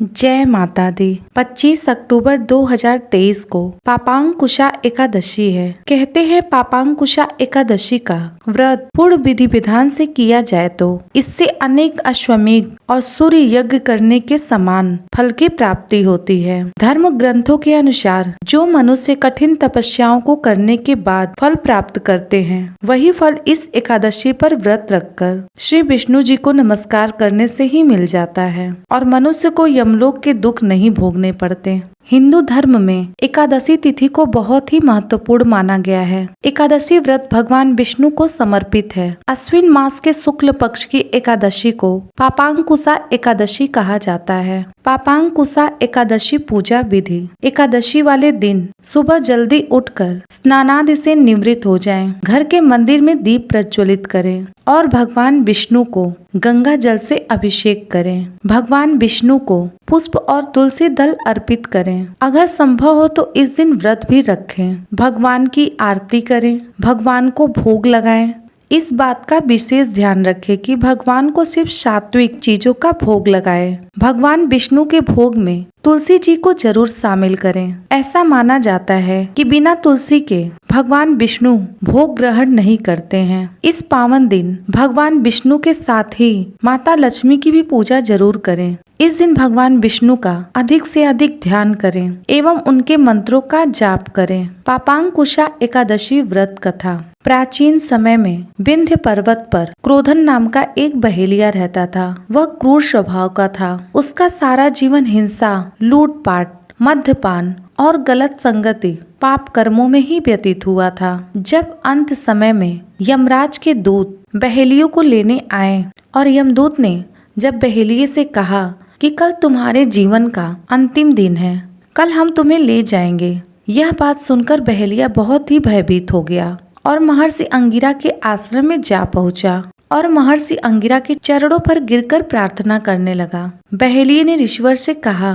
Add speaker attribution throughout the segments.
Speaker 1: जय माता दी। 25 अक्टूबर 2023 को पापांकुशा एकादशी है। कहते हैं पापांकुशा एकादशी का व्रत पूर्ण विधि विधान से किया जाए तो इससे अनेक अश्वमेघ और सूर्य यज्ञ करने के समान फल की प्राप्ति होती है। धर्म ग्रंथों के अनुसार जो मनुष्य कठिन तपस्याओं को करने के बाद फल प्राप्त करते हैं, वही फल इस एकादशी पर व्रत रखकर श्री विष्णु जी को नमस्कार करने से ही मिल जाता है और मनुष्य को यमलोक के दुख नहीं भोगने पड़ते। हिंदू धर्म में एकादशी तिथि को बहुत ही महत्वपूर्ण माना गया है। एकादशी व्रत भगवान विष्णु को समर्पित है। अश्विन मास के शुक्ल पक्ष की एकादशी को पापांकुशा एकादशी कहा जाता है। पापांकुशा एकादशी पूजा विधि: एकादशी वाले दिन सुबह जल्दी उठकर स्नानादि से निवृत्त हो जाएं, घर के मंदिर में दीप प्रज्वलित करें और भगवान विष्णु को गंगा जल से अभिषेक करें। भगवान विष्णु को पुष्प और तुलसी दल अर्पित करें। अगर संभव हो तो इस दिन व्रत भी रखें। भगवान की आरती करें, भगवान को भोग लगाएं। इस बात का विशेष ध्यान रखें कि भगवान को सिर्फ सात्विक चीजों का भोग लगाएं। भगवान विष्णु के भोग में तुलसी जी को जरूर शामिल करें। ऐसा माना जाता है कि बिना तुलसी के भगवान विष्णु भोग ग्रहण नहीं करते हैं। इस पावन दिन भगवान विष्णु के साथ ही माता लक्ष्मी की भी पूजा जरूर करें। इस दिन भगवान विष्णु का अधिक से अधिक ध्यान करें एवं उनके मंत्रों का जाप करें। पापांकुशा एकादशी व्रत कथा: प्राचीन समय में विंध्य पर्वत पर क्रोधन नाम का एक बहेलिया रहता था। वह क्रूर स्वभाव का था। उसका सारा जीवन हिंसा, लूटपाट, मद्यपान और गलत संगति, पाप कर्मों में ही व्यतीत हुआ था। जब अंत समय में यमराज के दूत बहेलियों को लेने आए और यमदूत ने जब बहेलिये से कहा कि कल तुम्हारे जीवन का अंतिम दिन है, कल हम तुम्हें ले जाएंगे, यह बात सुनकर बहेलिया बहुत ही भयभीत हो गया और महर्षि अंगिरा के आश्रम में जा पहुंचा और महर्षि अंगिरा के चरणों पर गिरकर प्रार्थना करने लगा। बहेलिये ने ऋषिवर से कहा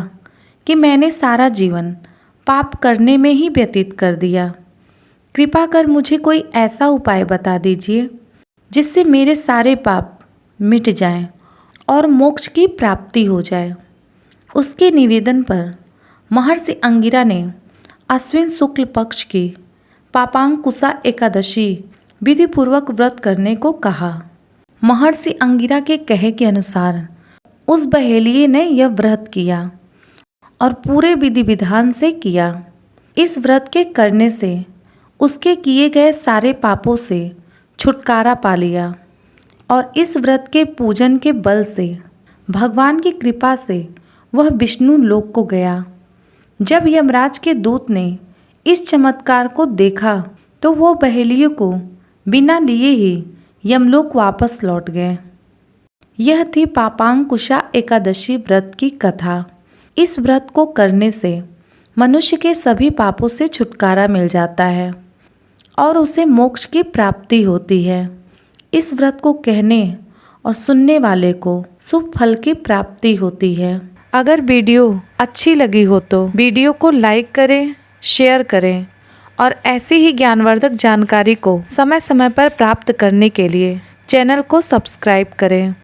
Speaker 1: कि मैंने सारा जीवन पाप करने में ही व्यतीत कर दिया। कृपा कर मुझे कोई ऐसा उपाय बता दीजिए जिससे मेरे सारे पाप मिट जाएं और मोक्ष की प्राप्ति हो जाए। उसके निवेदन पर महर्षि अंगिरा ने अश्विन शुक्ल पक्ष की पापांकुशा एकादशी विधि पूर्वक व्रत करने को कहा। महर्षि अंगिरा के कहे के अनुसार उस बहेलिये ने यह व्रत किया और पूरे विधि विधान से किया। इस व्रत के करने से उसके किए गए सारे पापों से छुटकारा पा लिया और इस व्रत के पूजन के बल से भगवान की कृपा से वह विष्णु लोक को गया। जब यमराज के दूत ने इस चमत्कार को देखा तो वो बहेलिये को बिना लिए ही यमलोक वापस लौट गए। यह थी पापांकुशा एकादशी व्रत की कथा। इस व्रत को करने से मनुष्य के सभी पापों से छुटकारा मिल जाता है और उसे मोक्ष की प्राप्ति होती है। इस व्रत को कहने और सुनने वाले को शुभ फल की प्राप्ति होती है। अगर वीडियो अच्छी लगी हो तो वीडियो को लाइक करें, शेयर करें और ऐसी ही ज्ञानवर्धक जानकारी को समय समय पर प्राप्त करने के लिए चैनल को सब्सक्राइब करें।